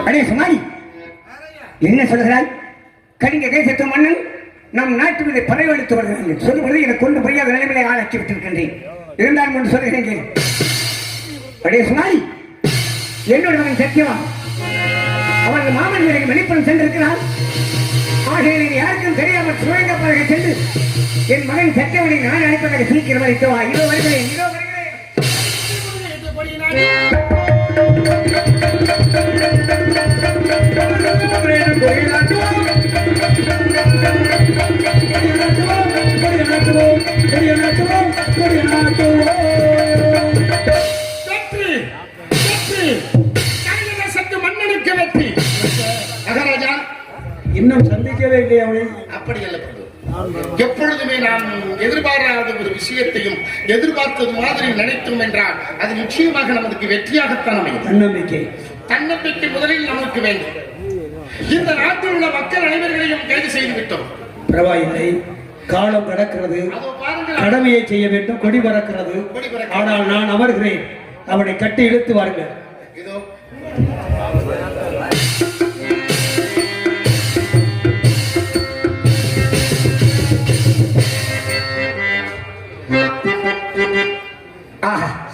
அடே சுமாரி, என்ன சொல்கிறாய்? கலிங்க தேசத்து மன்னன் நம் நாட்டு மீது படையெடுத்து வருகிறார்கள் சொல்லுவது எனக்கு கொண்டு புரியாத நிலைமையை ஆளாக்கி விட்டிருக்கின்றேன். இருந்தாலும் ஒன்று சொல்கிறேன். அடே சுமாரி, என்னோட மகன் சத்தியமா அவரது மாமன் வீரர்கள் வெளிப்புறம் சென்றிருக்கிறார். ஆகையில் யாருக்கும் தெரியாமல் சுழங்கப்பதாக சென்று என் மகன் சத்தியவனை நான் அழைப்பதாக சீக்கிரம் அளித்தவா. இதோ வருகிறேன், இதோ வருகிறேன். இன்னும் சந்திக்கவே இல்லையா? அப்படி அல்ல, எப்பொழுதுமே நாம் எதிர்பாராத ஒரு விஷயத்தையும் எதிர்பார்த்தது மாதிரி நினைத்தோம் என்றால் அது நிச்சயமாக நமக்கு வெற்றியாகத்தான் அமையும். தன்னம்பிக்கை தன்னம்பிக்கை முதலில் நமக்கு வேண்டும். இந்த நாட்டில் உள்ள மக்கள் அனைவர்களையும் கைது செய்து விட்டோம். பரவாயில்லை, காலம் கடக்கிறது, கடமையை செய்ய வேண்டும். கொடி பறக்கிறது. ஆனால் நான் அமர்கிறேன். அவனை கட்டி இழுத்து வாருங்கள். இதோ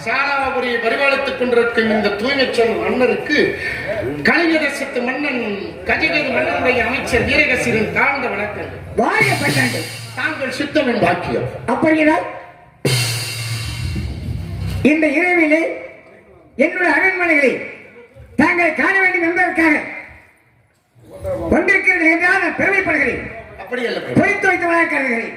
சாராபுரியை பரிபாலித்துக் கொண்டிருக்கும் இந்த தூய்மைச்சல் மன்னருக்கு கலிங்க தேசத்து மன்னன் கஜகேது மன்னனுடைய அமைச்சர் வீரகசீரின் தாழ்ந்த வணக்கம். தாங்கள் சித்தமின் பாக்கியம். அப்படியால் இந்த இரவிலே என்னுடைய அரண்மனைகளை தாங்கள் காண வேண்டும் என்பதற்காக வந்திருக்கிறது என்றால் நான் பெருமைப்படுகிறேன். அப்படி அல்ல, பொறித்து வைத்தவனாக கருதுகிறேன்.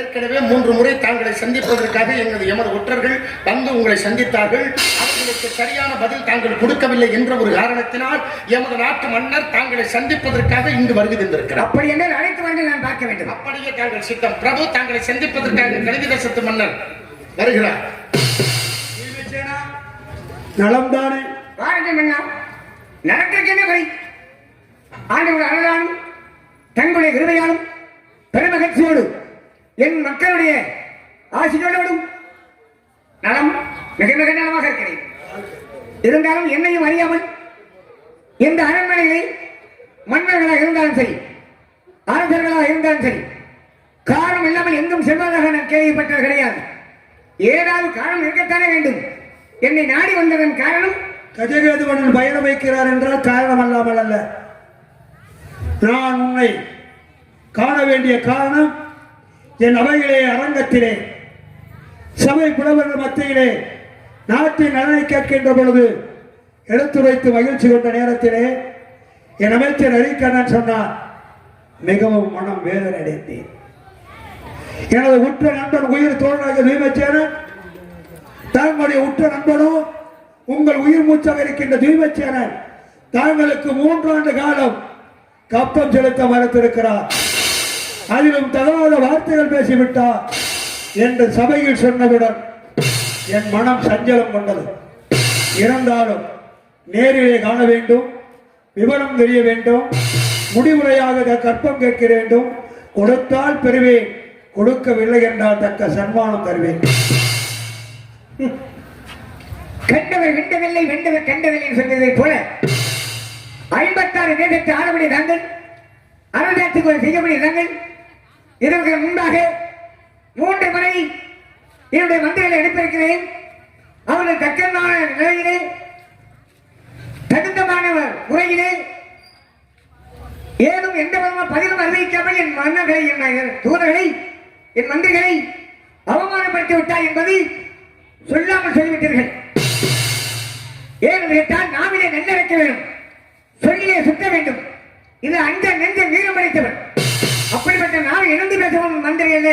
ஏற்கனவே 3 முறை தாங்களை சந்திப்பதற்காக எமது ஒற்றர்கள் வந்து உங்களை சந்தித்தார்கள். அவர்களுக்கு சரியான பதில் தாங்கள் கொடுக்கவில்லை என்ற ஒரு காரணத்தினால் எமது நாட்டு மன்னர் தாங்களை சந்திப்பதற்காக இங்கு வருகை தந்திருக்கிறார். அப்படி என்றால் அனைத்து மன்னர்கள் நான் பார்க்க வேண்டும். அப்படியே தாங்கள் சித்தம். பிரபு, தாங்களை சந்திப்பதற்காக கலிங்க தேசத்து மன்னர் வருகிறார். நலம்தானே? வாருங்கள் மன்னா, நடக்கின்ற வரை ஆண்டவர் அருளாலும் தங்களுடைய கிருபையாலும் பெருமகிழ்ச்சியோடு என் மக்களுடைய ஆசிகளோடும் நலம் மிக மிக நலமாக இருக்கிறேன். இருந்தாலும் என்னையும் அறியாமல் இந்த அரண்மனையில் மன்னர்களாக இருந்தாலும் சரி, அரசர்களாக இருந்தாலும் சரி, காரணம் இல்லாமல் எங்கும் செல்வதாக நான் கேள்விப்பட்டது கிடையாது. ஏதாவது காரணம் இருக்கத்தானே வேண்டும். என்னை நாடி வந்ததன் காரணம் கஜகேது மன்னன் பயணம் வைக்கிறார் என்றால் காரணம் அல்லாமல் அல்ல. நான் உன்னை காண வேண்டிய காரணம் என் அவைகளே, அரங்கத்திலே, சபை புலவர்கள் மத்தியிலே நாட்டின் நலனை கேட்கின்ற பொழுது எடுத்துரைத்து மகிழ்ச்சி கொண்ட நேரத்திலே என் அமைச்சர் ஹரிகண்ணன் சொன்னார். மிகவும் மனம் வேதனை அடைந்தேன். எனது உற்ற நண்பன் உயிர் தோழனாக தீமச்சேனன், தங்களுடைய உற்ற நண்பனும் உங்கள் உயிர் மூச்சாக இருக்கின்ற தீமச்சேனன் தாங்களுக்கு 3 ஆண்டு காலம் கப்பம் செலுத்த மறுத்திருக்கிறார். அதிலும் தகாத வார்த்தைகள் பேசிவிட்டார் என்று சபையில் சொன்னவுடன் என் மனம் சஞ்சலம் கொண்டது. இருந்தாலும் நேரிலே காண வேண்டும், விவரம் தெரிய வேண்டும், முடிவுரையாக கற்பம் கேட்க வேண்டும். கொடுத்தால் பெறுவேன், கொடுக்கவில்லை என்றால் தக்க சன்மானம் தருவேன். கண்டவர் வெண்டவில்லை, வெண்டவர் கண்டவில்லை சொன்னதை போல 56 தேசத்து ஆளக்கூடிய நாங்கள், அரசாங்கத்துக்கு ஒரு செய்யக்கூடிய நாங்கள் இதற்கு முன்பாக 3 முறை என்னுடைய மந்திரிகளை அனுப்பியிருக்கிறேன். அவர்கள் தக்கமான நிலையிலே, தகுந்தமான முறையிலே ஏதும் எந்த விதமான பதிலும் அறிவிக்காமல் என் மன்னர்களை, என் தூதர்களை, என் மந்திரிகளை அவமானப்படுத்தி விட்டார் என்பதை சொல்லாமல் சொல்லிவிட்டீர்கள். ஏனென்று கேட்டால் நாவிலே நெல்ல வைக்க வேண்டும், சொல்லிலே சுத்த வேண்டும். இது அஞ்ச நெஞ்ச வீரம் அடைத்தவன். அப்படிப்பட்ட நாள் இணைந்து பேசவும் மந்திரி அல்ல,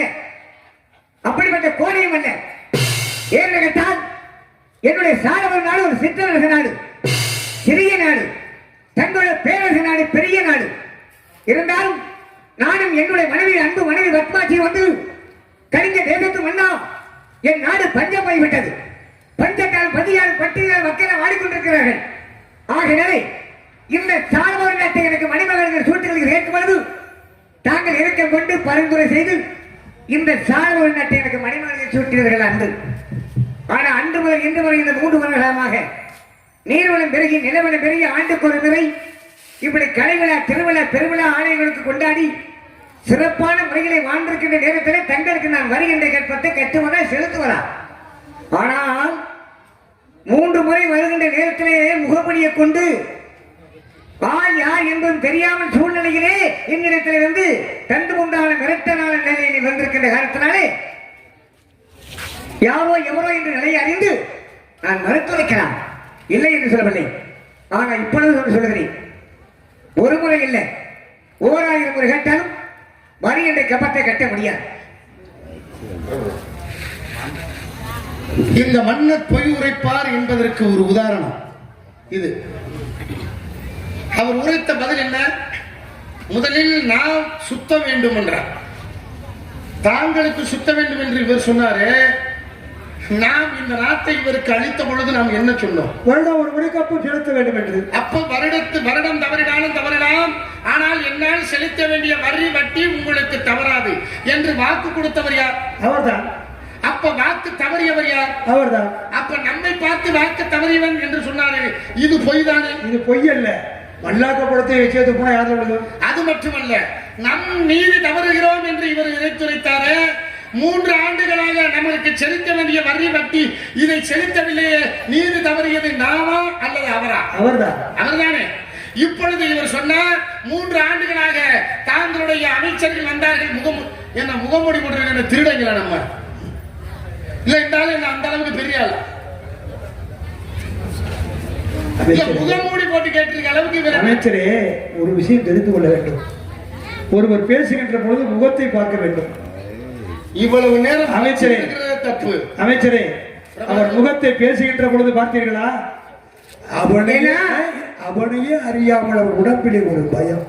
அப்படிப்பட்ட கோரியும் அல்ல. ஏன்னு கேட்டால் என்னுடைய சாரவர் நாடு ஒரு சிற்றரச நாடு, சிறிய நாடு. தங்களுடைய பேரரசு நாடு பெரிய நாடு. இருந்தாலும் நானும் என்னுடைய மனைவி, அன்பு மனைவி பத்மாட்சி வந்து கலிங்க தேசத்து மன்னா, என் நாடு பஞ்சம் போய்விட்டது. பஞ்சத்தால் பதியால் பட்டியல் மக்கள் வாடிக்கொண்டிருக்கிறார்கள். ஆகினாலே இந்த சாரவர் நாட்டை எனக்கு மணிமகன்கள் சூட்டுகளுக்கு ஏற்கும் பொழுது தாங்கள் இறக்கம் கொண்டு பரிந்துரை செய்து இந்த சாரவர் நாட்டை எனக்கு மணிமகன்கள் சூட்டினர்கள் அன்று ஆனா அன்று முதல் இன்று வரை இந்த 3 வருடமாக நீர்வளம் பெருகி நிலவளம் பெருகி ஆண்டுக்கு ஒரு முறை இப்படி கலைவிழா திருவிழா பெருவிழா ஆலயங்களுக்கு கொண்டாடி சிறப்பான முறைகளை வாழ்ந்திருக்கின்ற நேரத்தில் தங்களுக்கு நான் வருகின்ற கற்பத்தை கட்டுவதா செலுத்துவதா? ஆனால் 3 முறை வருகின்ற நேரத்திலே முகப்படியை கொண்டு யார் என்பது தெரியாமல் சூழ்நிலையிலே என்னிடத்தில் வந்து தந்து கொண்டான மிரட்டனான நிலையில் வந்திருக்கின்ற காலத்தினாலே யாரோ எவரோ என்று நிலையை அறிந்து நான் மறுத்துரைக்கலாம், இல்லை என்று சொல்லவில்லை. ஆனால் இப்பொழுது சொல்லுகிறேன், ஒரு முறை இல்லை 1000 முறை கேட்டாலும் வரி என்ற கப்பத்தை கட்ட முடியாது. இந்த மன்னர் பொய் உரைப்பார் என்பதற்கு ஒரு உதாரணம் இது. அவர் உரைத்த பதில் என்ன? முதலில் நாம் சுத்த வேண்டும் என்றார். தாங்களுக்கு சுத்த வேண்டும் என்று இவர் சொன்னாரு. நாம் இந்த நாட்டை இவருக்கு அளித்த பொழுது நாம் என்ன சொன்னோம்? வருடம் ஒரு முறைக்கு அப்போ செலுத்த வேண்டும் என்று. அப்ப வருடம் தவறினாலும் தவறலாம், ஆனால் என்னால் செலுத்த வேண்டிய வரி வட்டி உங்களுக்கு தவறாது என்று வாக்கு கொடுத்தவர் யார்? அவர்தான். அப்ப வாக்கு தவறியவர் யார்? அவர்தான். அப்ப நம்மை பார்த்து வாக்கு தவறியவன் என்று சொன்னாரு. இது பொய் தானே? இது பொய் அல்ல. மல்லாக்கப்படுத்த விஷயத்து போனா யார் சொல்லுது? அது மட்டுமல்ல, நம் மீது தவறுகிறோம் என்று இவர் இறைத்துரைத்தாரு. 3 ஆண்டுகளாக நமக்கு செலுத்த வேண்டிய வரி வட்டி இதை செலுத்தவில்லையே, நீதி தவறியது நாமா அல்லது அவரா? அவர்தான். அவர்தானே. இப்பொழுது இவர் சொன்னார் 3 ஆண்டுகளாக தாங்களுடைய அமைச்சர்கள் வந்தார்கள். முகமூடி போட்டு திருடங்களா நம்ம? இல்ல இருந்தாலும் அந்த அளவுக்கு பெரிய ஆள் முகமூடி போட்டு கேட்டிருக்க அளவுக்கு. அமைச்சரே, ஒரு விஷயம் தெரிந்து கொள்ள வேண்டும். ஒருவர் பேசுகின்ற பொழுது முகத்தை பார்க்க வேண்டும். இவ்வளவு நேரம் அமைச்சரே, தப்பு. அமைச்சரே, அவர் முகத்தை பேசுகின்ற பொழுது பார்த்தீர்களா? அவனையே அறியாமல் அவர் உடம்பிலே ஒரு பயம்.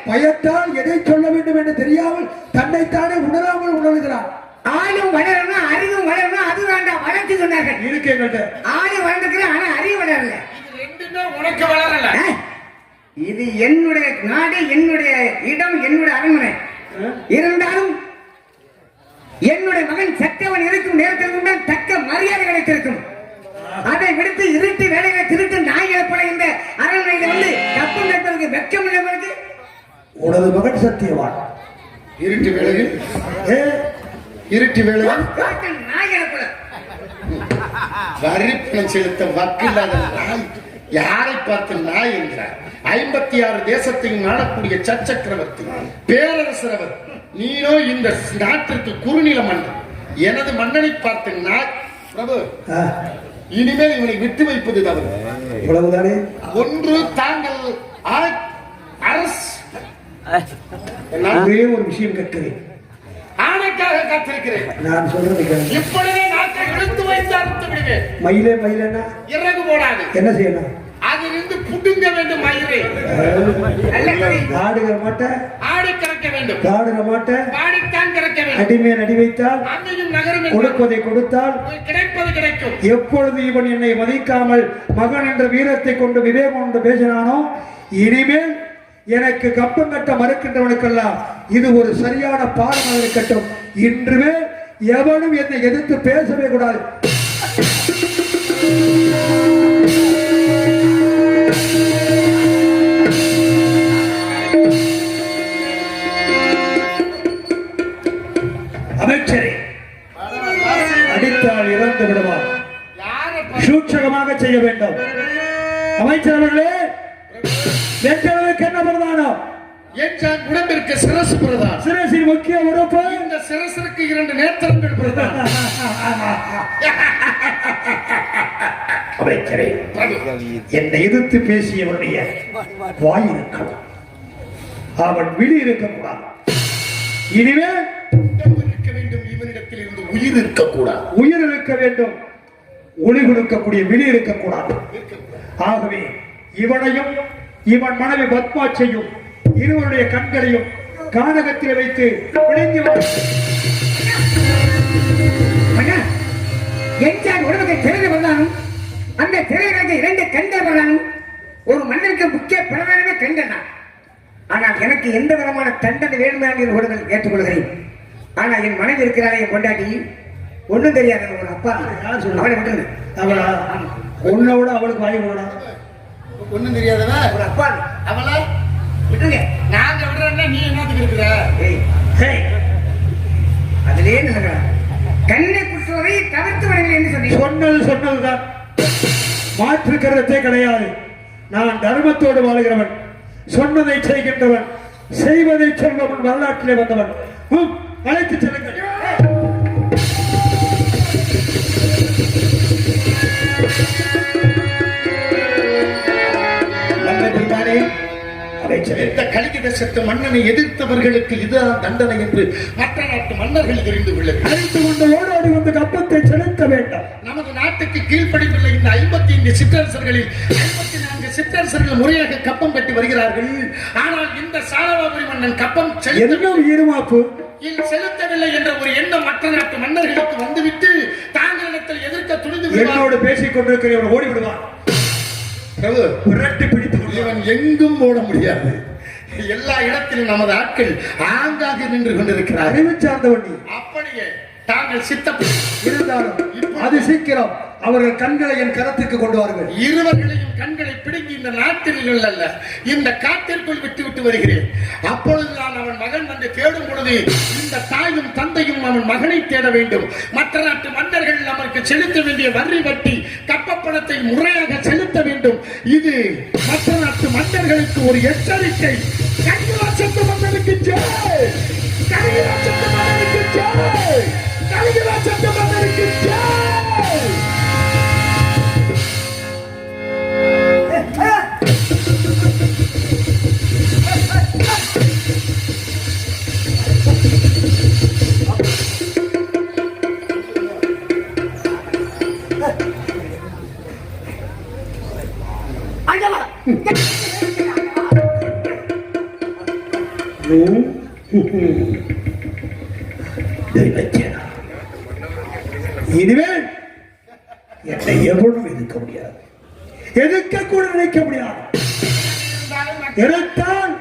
பயத்தால் எதை சொல்ல வேண்டும் என்று தெரியாமல் தன்னைத்தானே உணராமல் உணர்கிறார். ஆளும் வளரணும், அறிவும் வளரணும், அது வேண்டாம் வளர்ச்சி சொன்னார்கள். இருக்கு எங்கள்கிட்ட ஆளு வளர்ந்துக்கிறேன், ஆனா அறிவு வளரல. இது ரெண்டுமே உனக்கு வளரல. இது என்னுடைய நாடு, என்னுடைய இடம், என்னுடைய அரண்மனை. இருந்தாலும் என்னுடைய மகன் சட்டவன் இருக்கும் நேரத்திற்கு தான் தக்க மரியாதை கிடைத்திருக்கும். அதை விடுத்து இருட்டு வேலைகளை திருட்டு நாய்களை போல இந்த அரண்மனையில் வந்து தப்பு நடப்பதற்கு வெட்கம் இல்லை. உனது மகன் சத்தியவான். இருட்டு வேலையில் நாய்களை போல வரி பணம் செலுத்த வக்கில்லாத நாய் யாரை பார்த்து நாய் என்கிறார்? 56 தேசத்தையும் ஆளக்கூடிய சச்சக்கரவர்த்தி பேரரசர் அவர். நீனோ இந்த நாட்டிற்கு குறுநில மன்னன். எனது மன்னனை பார்த்து நாய். பிரபு, இனிமேல் இவனை விட்டு வைப்பது தவறு. இவ்வளவுதானே. ஒன்று தாங்கள் அரசு ஒரே ஒரு விஷயம் கேட்கிறேன். ஆணைக்காக காத்திருக்கிறேன். நான் சொல்றது இப்பொழுதே நாட்டை இழுத்து வைத்து அறுத்து விடுவேன். மயிலேன்னா இறகு போடாது. என்ன செய்யணும்? அதிலிருந்து புடுங்க வேண்டும் மயிரை. ஆடுகிற மாட்டேன், ஆடி கறக்க வேண்டும். ஆடுகிற மாட்டேன், ஆடித்தான் கறக்க வேண்டும். அடிமேல் அடி வைத்தால் அங்கேயும் நகரும். கொடுப்பதை கொடுத்தால் கிடைப்பது கிடைக்கும். எப்பொழுது இவன் என்னை மதிக்காமல் மகன் என்ற வீரத்தை கொண்டு விவேகம் கொண்டு பேசினானோ, இனிமேல் எனக்கு கப்பம் கட்ட மறுக்கின்றவனுக்கெல்லாம் இது ஒரு சரியான பாடமாக இருக்கட்டும். இன்றுமே எவனும் என்னை எதிர்த்து பேசவே கூடாது. அமைச்சரை அடித்தால் இறந்து விடுவார். சூட்சகமாக செய்ய வேண்டும். அமைச்சர்களே, வெற்றவனுக்கு என்ன பிரதானம்? என் உடம்பிற்கு சிரசு பிரதானம். சிரசின் முக்கிய உறுப்பு. இந்த சிரசிற்கு 2 நேத்திரங்கள் பிரதானம். அமைச்சரே, என்னை எதிர்த்து பேசியவனுடைய வாய் இருக்கலாம், அவன் விழி இருக்கக்கூடாது. இனிமேல் இருக்க வேண்டும். இவனிடத்தில் இருந்து உயிர் இருக்கக்கூடாது. உயிர் இருக்க வேண்டும். ஒளி கொடுக்கக்கூடிய விழி இருக்கக்கூடாது. ஆகவே இவனையும் இவன் மனைவி பத்மாட்சியும் இருவருடைய கண்களையும் கானகத்தில் வைத்து விழுங்கி உடம்புக்கு திறந்து வந்தாலும் அந்த திரையிலிருந்து 2 கண்கள் வந்தாலும் ஒரு மன்னருக்கு முக்கிய பிரதானமே கண்கள் தான். ஆனால் எனக்கு எந்த விதமான தண்டனை வேண்டுமே என்று ஏற்றுக்கொள்கிறேன். ஆனால் என் மனைவி இருக்கிறாரே, என் கொண்டாட்டி, ஒண்ணும் தெரியாது ஒரு அப்பா. யார் சொல்லுங்க? அவனை விட்டுருங்க. அவளா? உன்னை விட அவளுக்கு வாங்கி போடா. ஒண்ணும் தெரியாதவ ஒரு அப்பா அவள விட்டுருங்க. நாங்க விடுறோம்னா நீ என்னத்துக்கு இருக்கிற? ஏய், ஹேய், அதிலே நிலங்க கண்ணை குற்றவை தவிர்த்து விடுங்கள் என்று சொன்னீங்க. சொன்னதுதான். மாற்று கருத்தே கிடையாது. நான் தர்மத்தோடு வாழ்கிறவன், சொன்னதை செய்கின்றவன், செய்வதை சொல்பவன், வரலாற்றிலே வந்தவன். அழைத்து செல்லுங்கள். இந்த கலிங்க தேசத்து மன்னனை எதிர்த்தவர்களுக்கு இதுதான் தண்டனை என்று மற்ற நாட்டு மன்னர்கள் தெரிந்து கொள்ளுங்கள். அழைத்து கொண்டு ஓடாடி வந்து கப்பத்தை செலுத்த வேண்டாம். நமது நாட்டுக்கு கீழ்ப்படிந்துள்ள இந்த 55 சிற்றரசர்களில் 54 சிற்றரசர்கள் முறையாக கப்பம் கட்டி வருகிறார்கள். ஆனால் இந்த சாலவாபுரி மன்னன் கப்பம் இருமாப்பு செலுத்தவில்லை என்ற ஒரு எண்ணம் மற்ற நாட்டு மன்னர்களுக்கு வந்துவிட்டு தாங்களிடத்தில் எதிர்க்க துணிந்து என்னோடு பேசிக் கொண்டிருக்கிறவன் ஓடி விடுவான். விரட்டி பிடித்து இவன் எங்கும் ஓட முடியாது. எல்லா இடத்திலும் நமது ஆட்கள் ஆங்காக நின்று கொண்டிருக்கிறார். அறிவு சார்ந்தவன். அப்படியே தாங்கள் சித்தப்படி இருந்தாலும் அது சீக்கிரம் அவர்கள் கண்களை என் கரத்துக்கு கொண்டு வாருங்கள். இருவர்களையும் கண்களை பிடுங்கி இந்த நாட்டில் அல்ல இந்த காட்டிற்குள் விட்டு வருகிறேன். அப்பொழுதுதான் அவன் மகன் வந்து தேடும் பொழுது இந்த தாயும் தந்தையும் அவன் மகனை தேட வேண்டும். மற்ற நாட்டு மன்னர்கள் நமக்கு செலுத்த வேண்டிய வரி வட்டி கப்பப்பணத்தை முறையாக செலுத்த வேண்டும். இது மற்ற நாட்டு மன்னர்களுக்கு ஒரு எச்சரிக்கை. கலிங்கராஜத்து மன்னனுக்கு ஜெய், கலிங்கராஜத்து மன்னனுக்கு ஜெய், கலிங்கராஜத்து மன்னனுக்கு ஜெய். இனிமேல் என்னை எவனும் எதிர்க்க முடியாது, எதிர்க்க கூட நினைக்க முடியாது. எதிர்த்தால்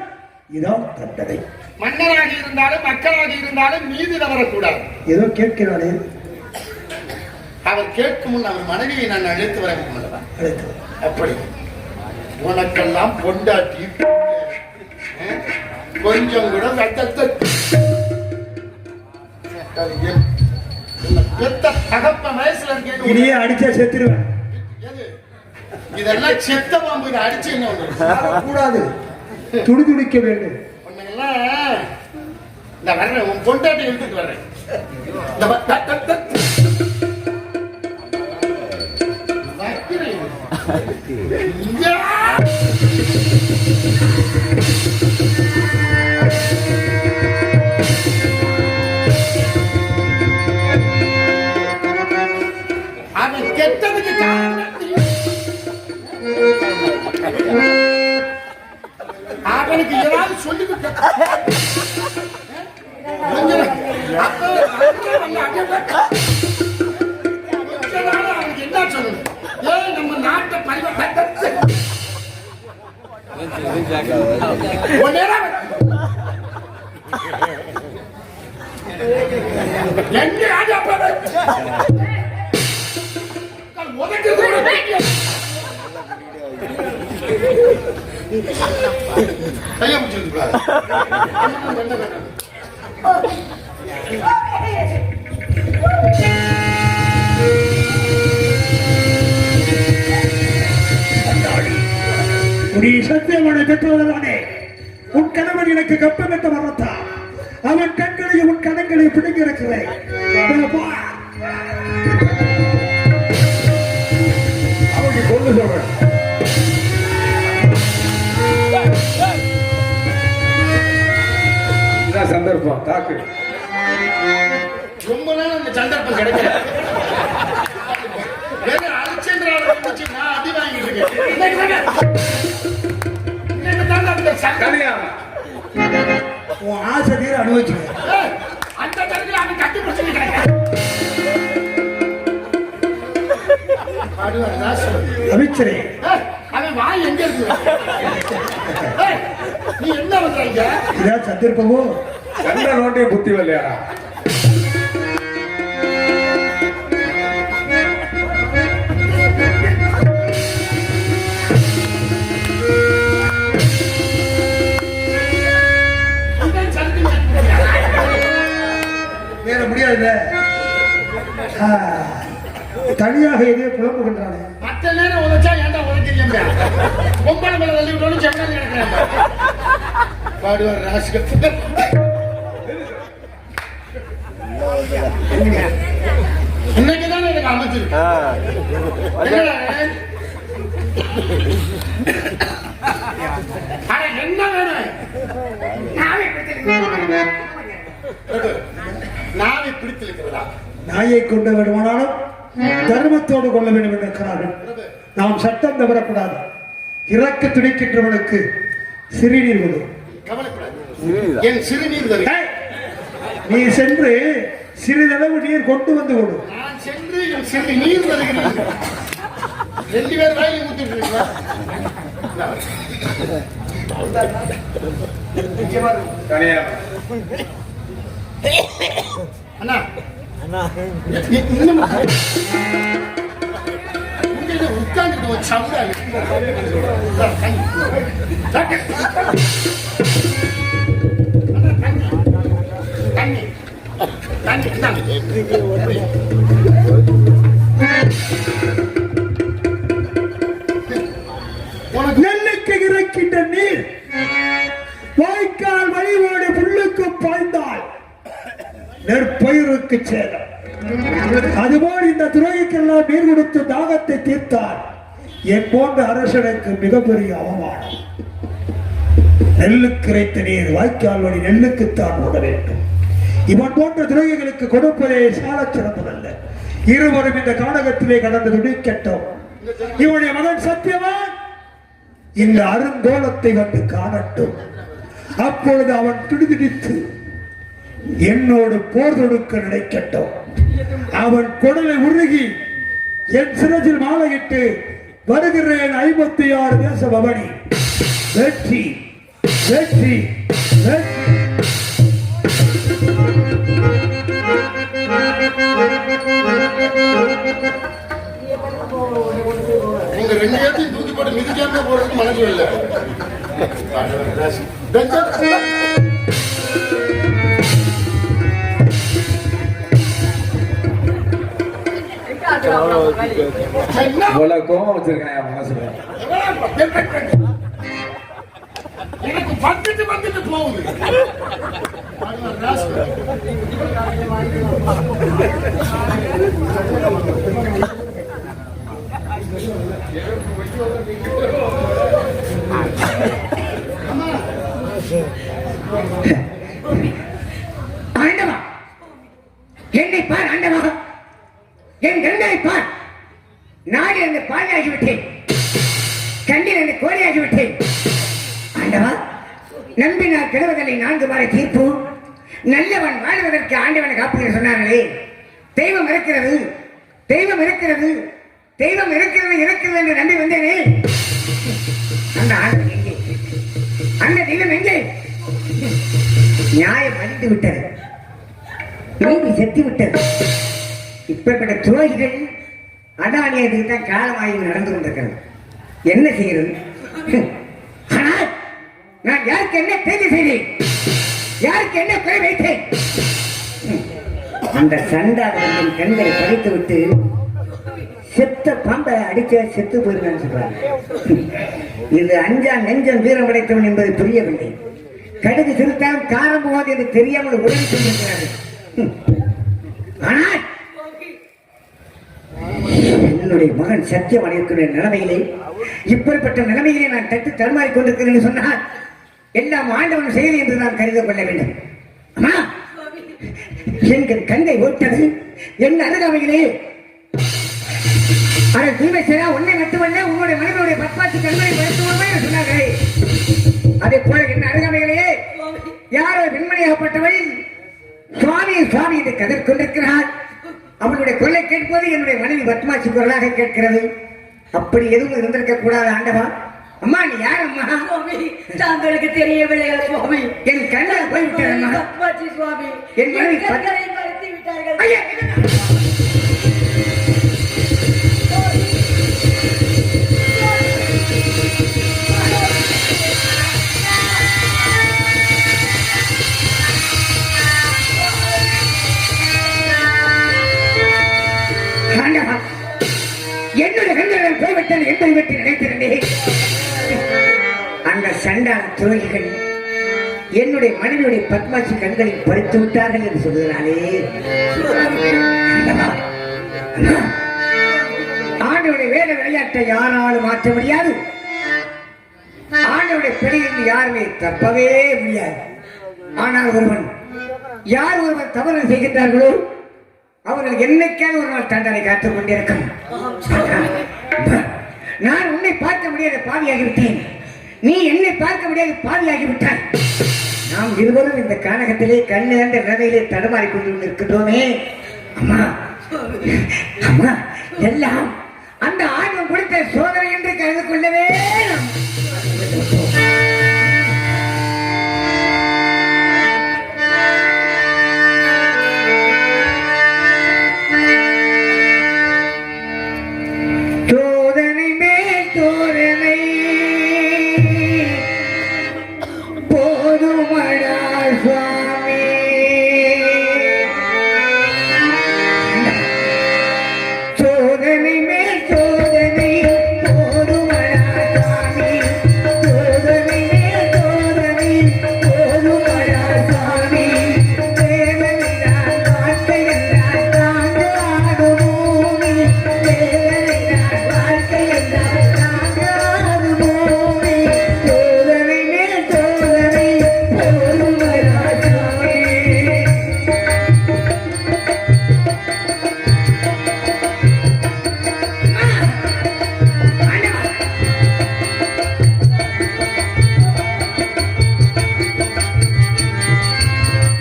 இதான் தண்டனை. மன்னராக இருந்தாலும் மக்களாக இருந்தாலும் நீதி தவறக்கூடாது. ஏதோ கேட்கிறானே, அவர் கேட்கும் முன் அவர் மனைவியை நான் அழைத்து வர வேண்டும். அழைத்து அப்படி உனக்கெல்லாம் பொண்டாட்டி கொஞ்சம் கூட தகப்ப வயசுல இனியே அடிச்சா செத்துருவேன். இதெல்லாம் செத்த பாம்பு அடிச்சு கூடாது, துடிதுடிக்க வேண்டும். இந்த வர்றேன், உன் பொண்டாட்டி எடுத்துட்டு வர்றேன். அவன் கெட்டதுக்கு அவனுக்கு ஏதாவது சொல்லிவிட்ட என்ன சொல்லணும்? ஏன் நம்ம நாட்டை பரிவர்த்தனை சத்தியமான பெற்றோர்களானே, உன் கணவன் எனக்கு கப்பம் என்ற வரத்தான் அவன் கண்களையும் உன் கணங்களை பிடிங்கி இருக்கிறேன். அவனுக்கு கொண்டு சொல்றேன். சந்தர்ப்பம் தாக்கு ரொம்ப நாள் அந்த சந்தர்ப்பம் கிடைக்கல. நான் அடி வாங்கிட்டு இருக்கேன். உன் ஆசை தீர அனுபவிச்சுக்க. அந்த தரத்தில் அவன் கட்டி பிடிச்சு அமைச்சரே, அவன் வாய் எங்க இருக்கு? நீ என்ன பண்றீங்க? இதான் சந்தர்ப்பமோ? சந்திர நோட்டே புத்தி வரலையா? தனியாக இதே புலம்புகின்றானே. மற்ற நேரம் உழைச்சா ஏன்டா உழைக்கிறீங்க? பொம்பளை மேல தள்ளி விட்டோன்னு செப்பல் கிடக்கிறேன். பாடுவார் ராசிகள். இன்னைக்குதானே எனக்கு அமைச்சிருக்கு. என்ன வேணும்? நாவை பிடித்திருக்கிறதா? நாயை கொண்டு வேண்டுமானாலும் தர்மத்தோடு கொள்ள வேண்டும் இருக்கிறார்கள். நாம் சட்டம் தவறக்கூடாது. இறக்க துடிக்கின்றவனுக்கு சிறுநீர் விடும். கவலைப்படாது, என் சிறுநீர் தரு. நீ சென்று சிறிதளவு நீர் கொண்டு வந்து கொடு. நான் சென்று என் சிறு நீர் தருகிறேன். 2 பேர் வாயில ஊத்திட்டு அண்ணா உட்கார்ந்துட்டு ஒரு சவுடா தண்ணி நெல்லுக்கு இறக்கின்ற நீர் வாய்க்கால் வழிவோடு புல்லுக்கு பாய்ந்தால் நெற்பயிருக்கு சேதம். அதுபோல் இந்த துறைக்கெல்லாம் நீர் கொடுத்து தாகத்தை தீர்த்தால் என் போன்ற அரசனுக்கு மிகப்பெரிய அவமானம். நெல்லுக்கு இறைத்த நீர் வாய்க்கால் வழி நெல்லுக்குத்தான் ஓட வேண்டும். இவன் போன்ற துறைகளுக்கு கொடுப்பதே சால சிறந்ததல்ல. இருவரும் இந்த கானகத்திலே கடந்து துடிக்கட்டும். இவனுடைய மகன் சத்தியவான் இந்த அருங்கோலத்தை வந்து காணட்டும். அப்பொழுது அவன் துடிதுடித்து என்னோடு போர் தொடுக்க நினைக்கட்டும். அவன் குடலை உருகி என் சிரசில் மாலையிட்டு வருகிறேன் 56 தேச பவனி. வெற்றி வெற்றி வெற்றி. நீங்க 2 பேர்த்தையும் தூக்கி போட்டு மிதிக்காம போறதுக்கு மனசு இல்லை. கோபம் வச்சிருக்கேன் மனசுல. எனக்கு வந்துட்டு போகுது. ஆண்டவா, என்னை பார் ஆண்டவா, என் கண்களை பார். நாடில் அந்த பாலியாகிவிட்டேன், கண்ணில் அந்த கோழியாகிவிட்டேன். ஆண்டவா, நம்பினார் கெடுவதில்லை 4 வார தீர்ப்பு. நல்லவன் வாழ்வதற்கு ஆண்டவனை காப்புகள் சொன்னார்களே. தெய்வம் இருக்கிறது, தெய்வம் இருக்கிறது, தெய்வம் இருக்கிறது இருக்கிறது என்று நம்பி வந்தேனே. அந்த ஆண்டவன் எங்கே? அந்த தெய்வம் எங்கே? நியாயம் அழிந்து விட்டது, நீதி செத்து விட்டது. இப்பேற்பட்ட துரோகிகள் அடானியத்துக்கு தான் காலமாகி நடந்து கொண்டிருக்கிறது. என்ன செய்கிறது? ஆனால் நான் யாருக்கு என்ன தேதி செய்தேன்? யாருக்கு என்ன குறை வைத்தேன்? அந்த சண்டாளன் கண்களை பறித்து விட்டு செத்த பாம்பை அடிக்க செத்து போயிருக்கான்னு சொல்றாங்க. இது அஞ்சா நெஞ்சம் வீரம் படைத்தவன் என்பது புரியவில்லை. கடுகு சிறுத்தான் காரம் போவது என்று தெரியாமல் உடனே சொல்லியிருக்கிறார்கள். ஆனால் என்னுடைய மகன் சத்தியம் அடையக்கூடிய நிலைமையிலே, இப்படிப்பட்ட நிலைமையிலே நான் தட்டு தடுமாறிக் கொண்டிருக்கிறேன் சொன்னால் எல்லாம் ஆண்டவன் செயல் என்று நான் கருத கொள்ள வேண்டும். அம்மா, எங்கள் கங்கை ஓட்டது என் அருகாமையிலே. அதை தீமை செய்ய உன்னை மட்டுமல்ல உங்களுடைய மனைவியுடைய பத்மாசி கண்களை வருத்துவோமே சொன்னார்களே. அதே போல என் அருகாமையிலேயே யாரோ பெண்மணியாகப்பட்டவள் சுவாமி சுவாமி என்று கதற் கொண்டிருக்கிறார். அவனுடைய குரலை கேட்பது என்னுடைய மனைவி பத்மாசி குரலாக கேட்கிறது. அப்படி எதுவும் இருந்திருக்க கூடாது ஆண்டவா. அம்மா, நீ யார் அம்மா? தாங்களுக்கு தெரியவில்லையா சுவாமி? என் கண்ணால் போய்விட்டார் பத்மாசி சுவாமி. என் மனைவி மறுத்து விட்டார்கள். ஐயா, விட்டது என்பதை பற்றி நினைத்திருந்தேன். அந்த சண்டான துரோகிகள் என்னுடைய மனைவியுடைய பத்மாட்சி கண்களில் பறித்து விட்டார்கள் என்று சொல்கிறானே. ஆண்டவருடைய வேத விளையாட்டை யாராலும் மாற்ற முடியாது. ஆண்டவருடைய பிழையிலிருந்து யாருமே தப்பவே முடியாது. ஆனால் யார் ஒருவன் தவறு செய்கின்றார்களோ அவர்கள் என்னைக்காவது ஒரு நாள் தண்டனை காத்துக் கொண்டிருக்கும். நான் உன்னை பார்க்க முடியாத பாவியாகிவிட்டேன், நீ என்னை பார்க்க முடியாத பாவியாகிவிட்டாய். நாம் இருவரும் இந்த கானகத்திலே கண்ணேந்த நிலையிலே தடுமாறி கொண்டு இருக்கின்றோமே. அம்மா அம்மா, எல்லாம் அந்த ஆர்வம் கொடுத்த சோதனை என்று கருது கொள்ளவே நாம் சோதனை மேல் தோரணை போதுமடா சுவாமி. சோதனை மேல் சோதனை போதுமடா சுவாமி. சோதனை மேல் சோதனை போதுமடா சுவாமி. தேவனைதான் வாழ்க்கை என்றால் தாங்காது பூமி. தேவனைதான் வாழ்க்கை என்றால் தாங்காது பூமி. சோதனை மேல் சோதனை போதுமடா சுவாமி.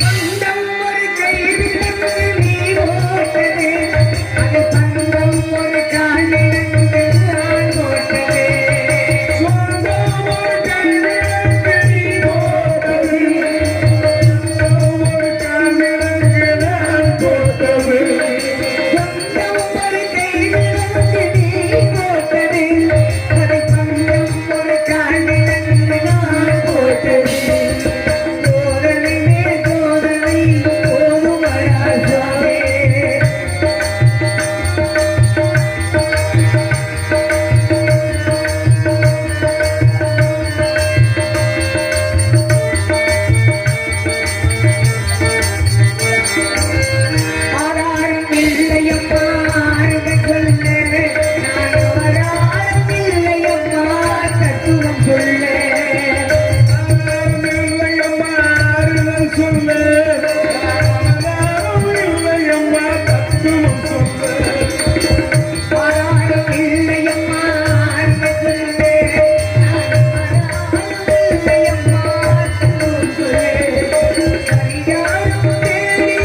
பந்தம் ஒரு கைவிலங்கு நீ ஓட்டது, அது பந்தம் ஒரு காலிலங்கு நான் ஓட்டது. பந்தம் ஒரு கைவிலங்கு நீ ஓட்டது, ஒரு காலிலங்கு நான் ஓட்டது. பந்தம் ஒரு கைவிலங்கு நீ ஓட்டது, அது பந்தம் ஒரு காலிலங்கு நான் ஓட்டது. சோதனை மேல் சோதனை போதுமடா சுவாமி. ஆராரும் இல்லையம்மா ஆறுதல் சொல்ல, நான் ஆராரும் இல்லையம்மா தத்துவம் சொல்ல. ஆராரும் இல்லையம்மா ஆறுதல் சொல்ல, ஆராரும் இல்லையம்மா தத்துவம் சொல்ல. ஆராரும் இல்லையம்மா ஆறுதல் சொல்ல, நான் ஆராரும் இல்லையம்மா தத்துவம் சொல்ல. கரியாரும் தேடி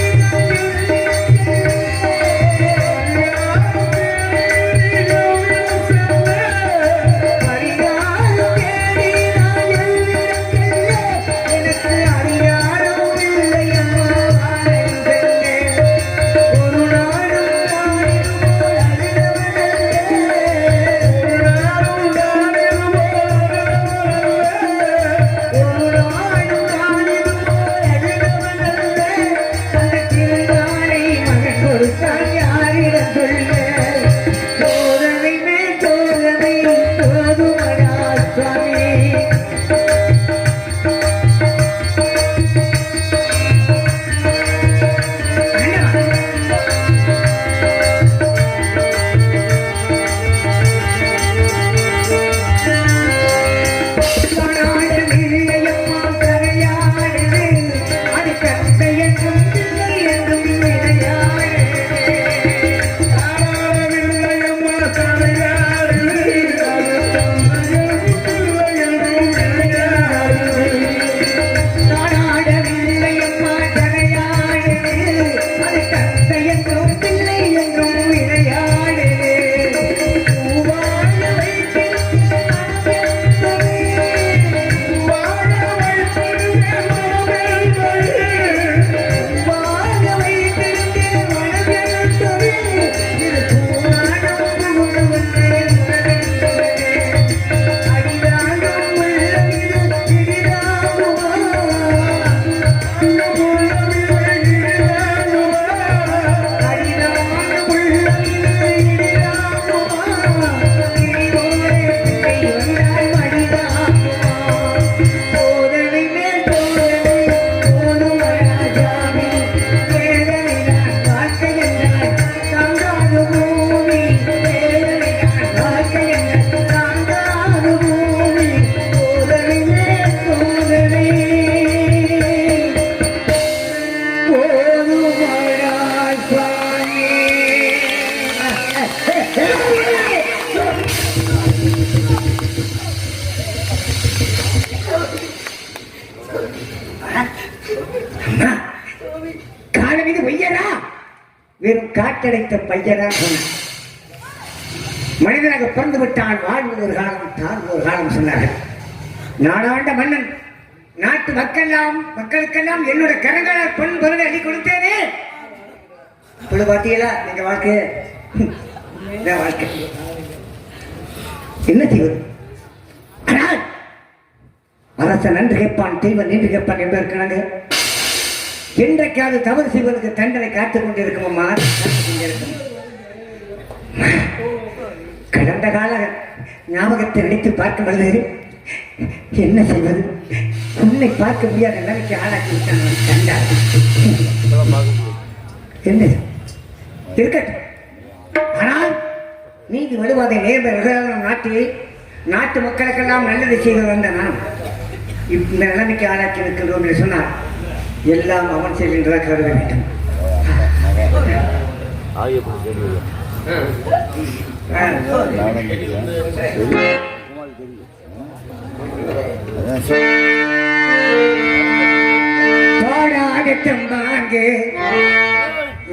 சோதனை மேல் சோதனை போதுமடா சுவாமி. இல்லையம்மா கரையாடுது, அது கந்தை என்றும் இல்லை என்றும் விளையாடுது. காட்டடைத்த பையதான் சொன்னான். மனிதனாக பிறந்து விட்டான், வாழ்வது ஒரு காலம், தாழ்வு ஒரு காலம் சொன்னார்கள். நாடாண்ட மன்னன், நாட்டு மக்களுக்கெல்லாம் என்னோட கரங்களால் பொன் பொருள் அள்ளி கொடுத்தேனே. இப்படி பார்த்தீங்களா நீங்க வாழ்க்கை வாழ்க்கை என்ன செய்வது? ஆனால் அரசன் நன்று கேட்பான், தெய்வன் நின்று கேட்பான் என்று இருக்கிறாங்க. என்றைக்காவது தவறு செய்வதற்கு தண்டனை காத்துக் கொண்டிருக்கும் அம்மா, காத்துக் கொண்டிருக்கும். கடந்த கால ஞாபகத்தை நினைத்து பார்க்கும் பொழுது என்ன செய்வது? உன்னை பார்க்க முடியாத நிலைக்கு ஆளாக்கி விட்டான் கண்டார். என்ன இருக்கட்டும், ஆனால் நீதி வலுவாதை நேர்ந்த நாட்டு மக்களுக்கெல்லாம் நல்லது செய்து வந்த நான் இந்த நிலைமைக்கு ஆளாக்கி இருக்கின்றோம் என்று சொன்னார். எல்லாம் அவன் செய்கின்றதாக கருத வேண்டும்.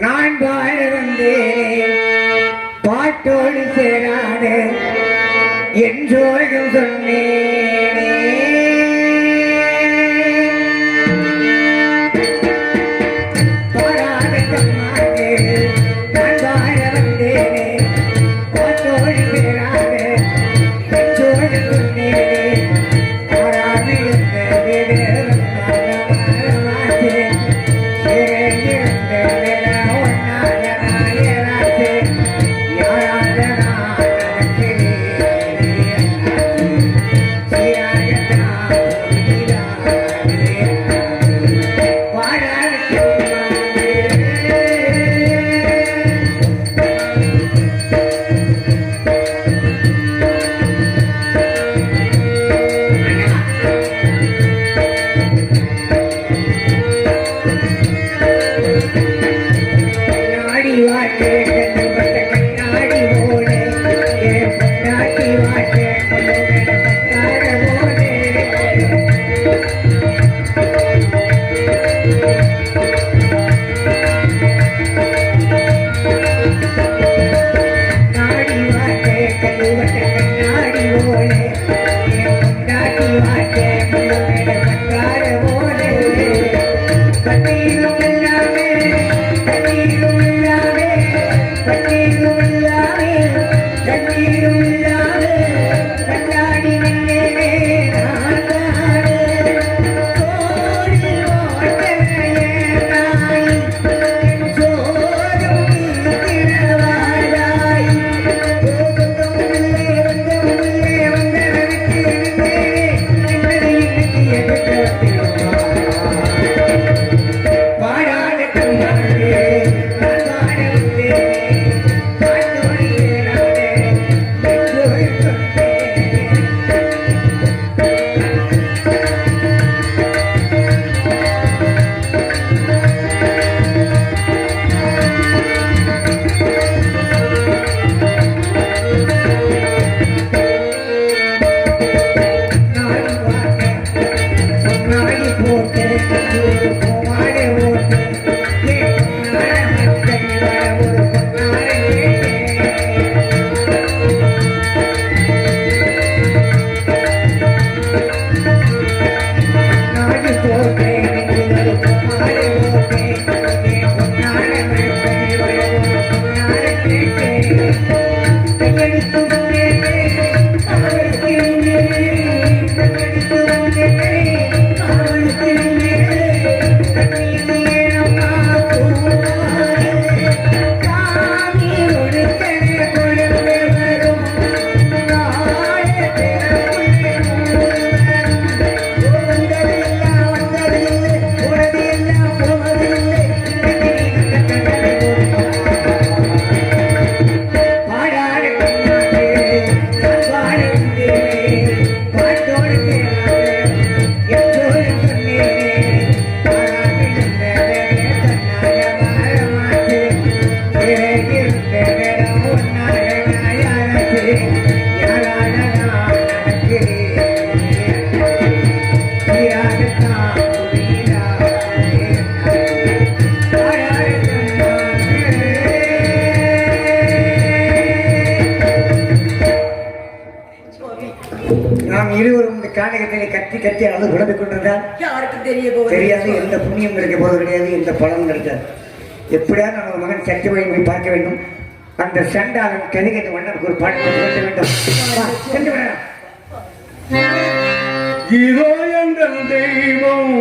நான் வாழ வந்தேன் பாட்டோடு சேராது என்றோடு சொன்னேனே. பட்டீரும் இல்லாமே நாங்கள் இருவரும் இந்த கானகத்திலே கத்தி கத்தி அழுது குழம்பிக் கொண்டிருந்தால் யாருக்கும் தெரிய போவது தெரியாது. எந்த புண்ணியம் கிடைக்க போவது கிடையாது, எந்த பலனும் கிடைக்காது. எப்படியாவது நம்ம மகன் சக்தி போய் பார்க்க வேண்டும். அந்த சண்டாளன் கதிகட்டு மன்னருக்கு ஒரு பாட்டு கொடுக்க வேண்டும். வா, சென்று விடலாம். இதோ எங்கள் தெய்வம்